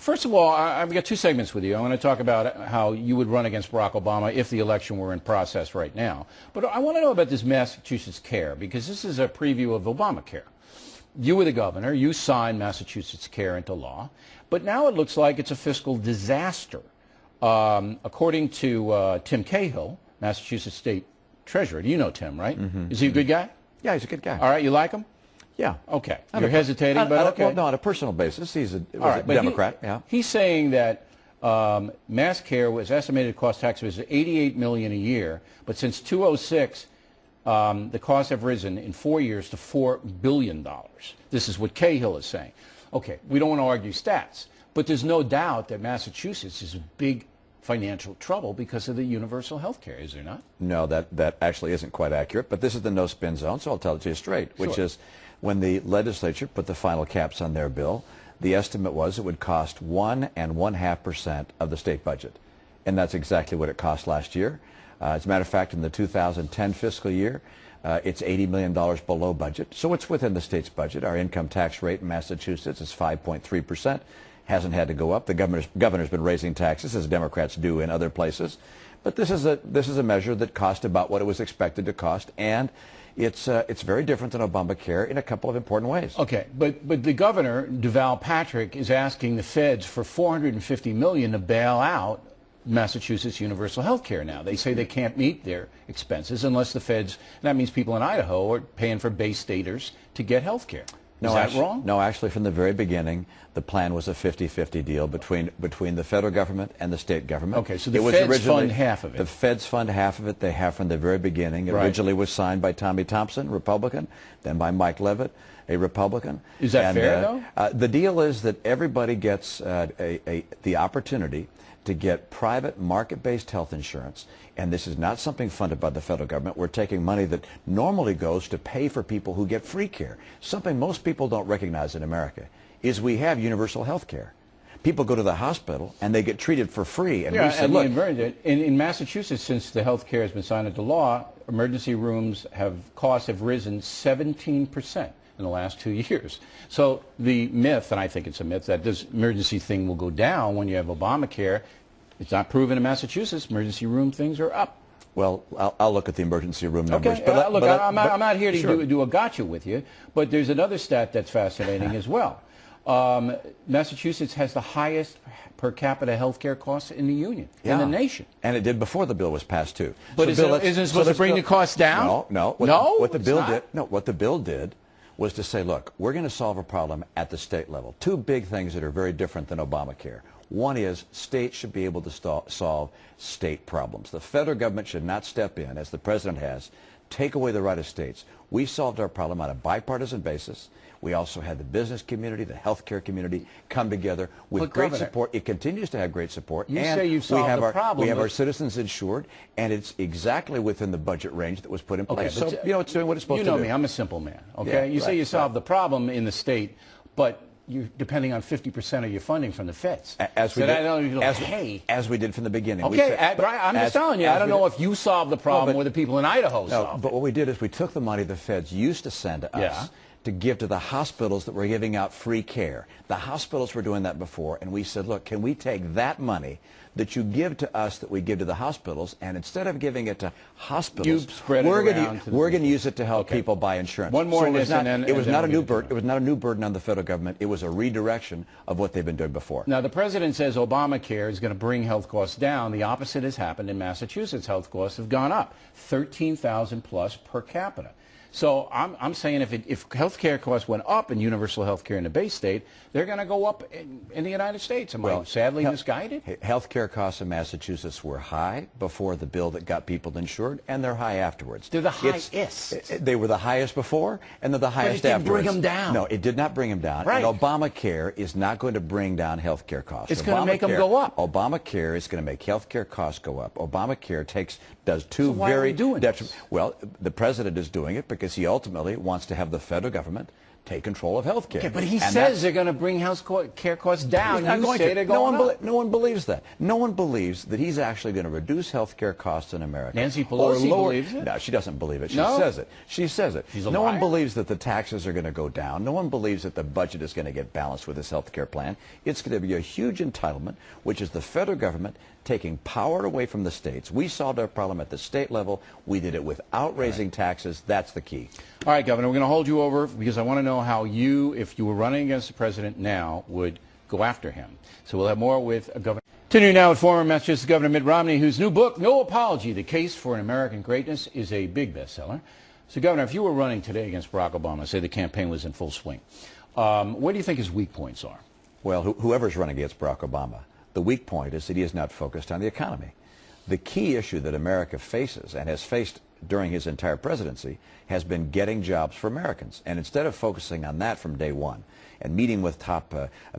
First of all, I've got two segments with you. I want to talk about how you would run against Barack Obama if the election were in process right now. But I want to know about this Massachusetts Care, because this is a preview of Obamacare. You were the governor. You signed Massachusetts Care into law. But now it looks like it's a fiscal disaster. According to Tim Cahill, Massachusetts State Treasurer. You know Tim, right? Mm-hmm. Is he a good guy? Yeah, he's a good guy. All right, you like him? Yeah. Okay. You're hesitating, but okay. Well, no, on a personal basis, he's a Democrat. Yeah. He's saying that Mass Care was estimated to cost taxpayers $88 million a year, but since 2006, the costs have risen in 4 years to $4 billion. This is what Cahill is saying. Okay, we don't want to argue stats, but there's no doubt that Massachusetts is in big financial trouble because of the universal health care, is there not? No, that actually isn't quite accurate, but this is the no-spin zone, so I'll tell it to you straight, which is when the legislature put the final caps on their bill, the estimate was it would cost 1.5% of the state budget, and that's exactly what it cost last year. As a matter of fact, in the 2010 fiscal year, it's $80 million below budget, so it's within the state's budget. Our income tax rate in Massachusetts is 5.3%. Hasn't had to go up. The governor's been raising taxes, as Democrats do in other places. But this is a measure that cost about what it was expected to cost, and it's very different than Obamacare in a couple of important ways. Okay, but the governor, Deval Patrick, is asking the feds for $450 million to bail out Massachusetts universal health care now. They say they can't meet their expenses unless the feds, and that means people in Idaho, are paying for Bay Staters to get health care. Is that wrong? No, actually, from the very beginning, the plan was a 50-50 deal between the federal government and the state government. Okay, so the feds fund half of it. The feds fund half of it. They have from the very beginning. It originally was signed by Tommy Thompson, Republican, then by Mike Leavitt, a Republican. Is that fair, though? The deal is that everybody gets the opportunity to get private market-based health insurance, and this is not something funded by the federal government. We're taking money that normally goes to pay for people who get free care. Something most people don't recognize in America is we have universal health care. People go to the hospital and they get treated for free. And we said, look, in Massachusetts, since the health care has been signed into law, emergency rooms costs have risen 17% in the last 2 years. So the myth, and I think it's a myth, that this emergency thing will go down when you have Obamacare, it's not proven in Massachusetts. Emergency room things are up. Well, I'll look at the emergency room numbers. Okay, look, I'm not here to do a gotcha with you, but there's another stat that's fascinating as well. Massachusetts has the highest per capita health care costs in the union, in the nation. And it did before the bill was passed, too. But isn't it supposed to bring the costs down? No. What the bill did was to say, look, we're going to solve a problem at the state level. Two big things that are very different than Obamacare. One is states should be able to solve state problems. The federal government should not step in, as the president has, take away the right of states. We solved our problem on a bipartisan basis. We also had the business community, the healthcare community come together with great support. It continues to have great support. You say you've solved the problem. We have our citizens insured, and it's exactly within the budget range that was put in place. Okay, so, it's doing what it's supposed to do. You know me, I'm a simple man, okay? You say you solved the problem in the state, but you're depending on 50% of your funding from the feds. As we did from the beginning. Okay, I'm just telling you, I don't know if you solved the problem or the people in Idaho solved it. But what we did is we took the money the feds used to send to us to give to the hospitals that were giving out free care. The hospitals were doing that before, and we said, look, can we take that money that you give to us that we give to the hospitals, and instead of giving it to hospitals, we're going to use it to help people buy insurance. One more, so it was not a new burden on the federal government. It was a redirection of what they've been doing before. Now, the president says Obamacare is going to bring health costs down. The opposite has happened in Massachusetts. Health costs have gone up, 13,000 plus per capita. So I'm saying if health care costs went up in universal health care in the Bay State, they're going to go up in the United States. Am I sadly misguided? Health care costs in Massachusetts were high before the bill that got people insured, and they're high afterwards. They're the highest. They were the highest before, and they're the highest afterwards. But it didn't bring them down. No, it did not bring them down. Right. And Obamacare is not going to bring down health care costs. It's going to make them go up. Obamacare is going to make health care costs go up. Obamacare does two very detrimental. Well, the president is doing it because he ultimately wants to have the federal government take control of health care. Okay, but he says they're going to bring health care costs down. You say they're going up. No one believes that. No one believes that he's actually going to reduce health care costs in America. Nancy Pelosi believes it? No, she doesn't believe it. She No? says it. She says it. She's a No liar? one believes that the taxes are going to go down. No one believes that the budget is going to get balanced with this health care plan. It's going to be a huge entitlement, which is the federal government taking power away from the states. We solved our problem at the state level. We did it without raising taxes. That's the key. All right, Governor, we're going to hold you over because I want to know how you, if you were running against the president now, would go after him. So we'll have more with Governor. Continue now with former Massachusetts Governor Mitt Romney, whose new book, No Apology, The Case for an American Greatness, is a big bestseller. So, Governor, if you were running today against Barack Obama, say the campaign was in full swing, what do you think his weak points are? Well, whoever's running against Barack Obama, the weak point is that he is not focused on the economy. The key issue that America faces and has faced during his entire presidency has been getting jobs for Americans. And instead of focusing on that from day one and meeting with top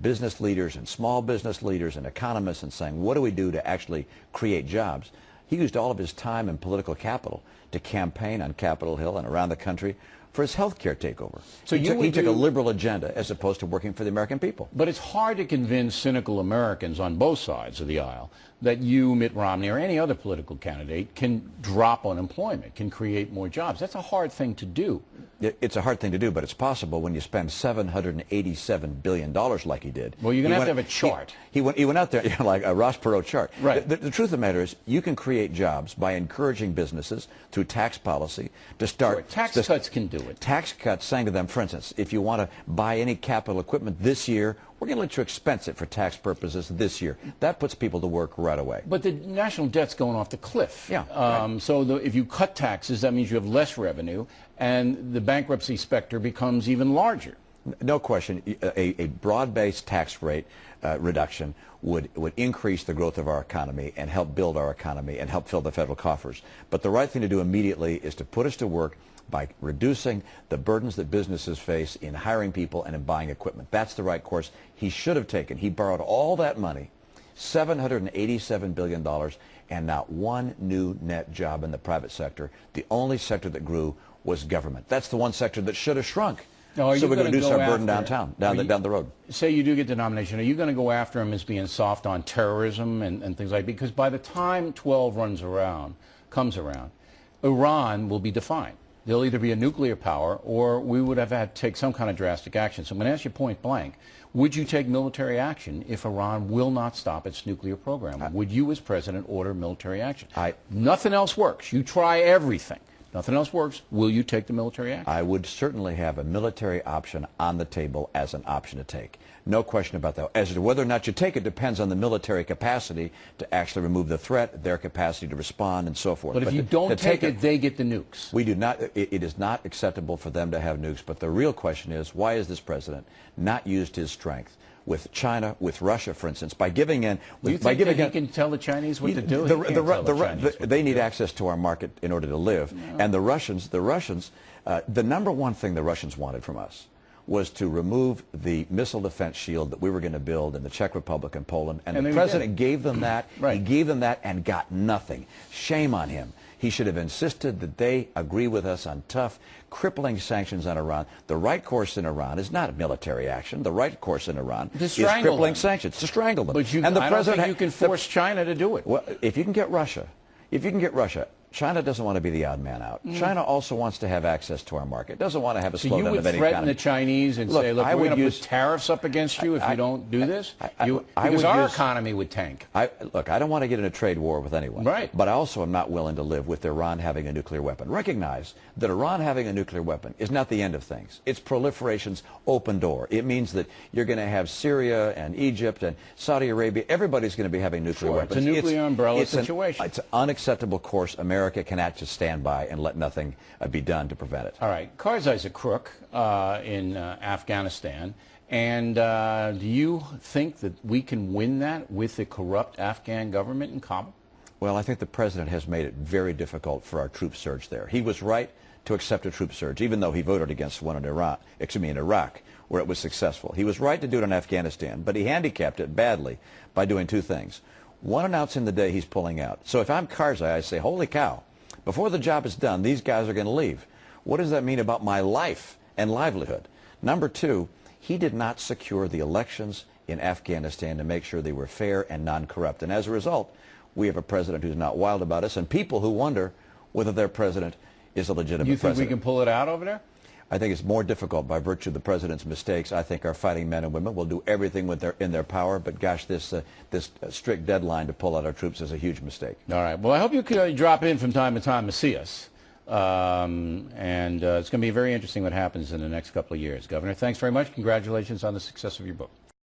business leaders and small business leaders and economists and saying, what do we do to actually create jobs? He used all of his time and political capital to campaign on Capitol Hill and around the country for his health care takeover. So he took a liberal agenda as opposed to working for the American people. But it's hard to convince cynical Americans on both sides of the aisle that you, Mitt Romney, or any other political candidate can drop unemployment, can create more jobs. That's a hard thing to do. It's a hard thing to do, but it's possible when you spend $787 billion like he did. Well, you're going to have a chart. He went out there, like a Ross Perot chart. Right. The truth of the matter is you can create jobs by encouraging businesses through tax policy to start. Sure, tax cuts can do it. Tax cuts saying to them, for instance, if you want to buy any capital equipment this year, we're going to let you expense it for tax purposes this year. That puts people to work right away. But the national debt's going off the cliff. Yeah. Right. So if you cut taxes, that means you have less revenue, and the bankruptcy specter becomes even larger. No question. A broad-based tax rate reduction would increase the growth of our economy and help build our economy and help fill the federal coffers. But the right thing to do immediately is to put us to work by reducing the burdens that businesses face in hiring people and in buying equipment. That's the right course he should have taken. He borrowed all that money, $787 billion, and not one new net job in the private sector. The only sector that grew was government. That's the one sector that should have shrunk. Now, so we're going to reduce our burden downtown, down the road. Say you do get the nomination. Are you going to go after him as being soft on terrorism and things like that? Because by the time 12 comes around, Iran will be defined. There'll either be a nuclear power or we would have had to take some kind of drastic action. So I'm going to ask you point blank, would you take military action if Iran will not stop its nuclear program? Would you as president order military action? Nothing else works. You try everything. Nothing else works. Will you take the military action? I would certainly have a military option on the table as an option to take. No question about that. As to whether or not you take it depends on the military capacity to actually remove the threat, their capacity to respond, and so forth. But if you don't take it, they get the nukes. We do not. It is not acceptable for them to have nukes. But the real question is, why has this president not used his strength with China, with Russia, for instance, by giving in? Do you think that he can tell the Chinese what to do? They need access to our market in order to live. No. And the Russians, the number one thing the Russians wanted from us was to remove the missile defense shield that we were going to build in the Czech Republic and Poland. And the president gave them that. Right. He gave them that and got nothing. Shame on him. He should have insisted that they agree with us on tough, crippling sanctions on Iran. The right course in Iran is not military action. The right course in Iran is crippling sanctions, to strangle them. But I don't think you can force China to do it. Well, if you can get Russia, China doesn't want to be the odd man out. China also wants to have access to our market. Doesn't want to have a slowdown of any kind. So you would threaten the Chinese and say, look, we're going to put tariffs up against you if you don't do this? Because our economy would tank. Look, I don't want to get in a trade war with anyone. Right. But I also am not willing to live with Iran having a nuclear weapon. Recognize that Iran having a nuclear weapon is not the end of things. It's proliferation's open door. It means that you're going to have Syria and Egypt and Saudi Arabia. Everybody's going to be having nuclear weapons. It's a nuclear umbrella situation. It's an unacceptable course. America cannot just stand by and let nothing be done to prevent it. All right. Karzai's a crook in Afghanistan. And do you think that we can win that with the corrupt Afghan government in Kabul? Well, I think the president has made it very difficult for our troop surge there. He was right to accept a troop surge, even though he voted against one in Iraq, where it was successful. He was right to do it in Afghanistan, but he handicapped it badly by doing two things. One, announcing the day he's pulling out. So if I'm Karzai, I say, holy cow, before the job is done, these guys are going to leave. What does that mean about my life and livelihood? Number two, he did not secure the elections in Afghanistan to make sure they were fair and non-corrupt. And as a result, we have a president who's not wild about us and people who wonder whether their president is a legitimate president. You think we can pull it out over there? I think it's more difficult by virtue of the president's mistakes. I think our fighting men and women will do everything in their power, but gosh, this strict deadline to pull out our troops is a huge mistake. All right. Well, I hope you can drop in from time to time to see us. It's going to be very interesting what happens in the next couple of years. Governor, thanks very much. Congratulations on the success of your book.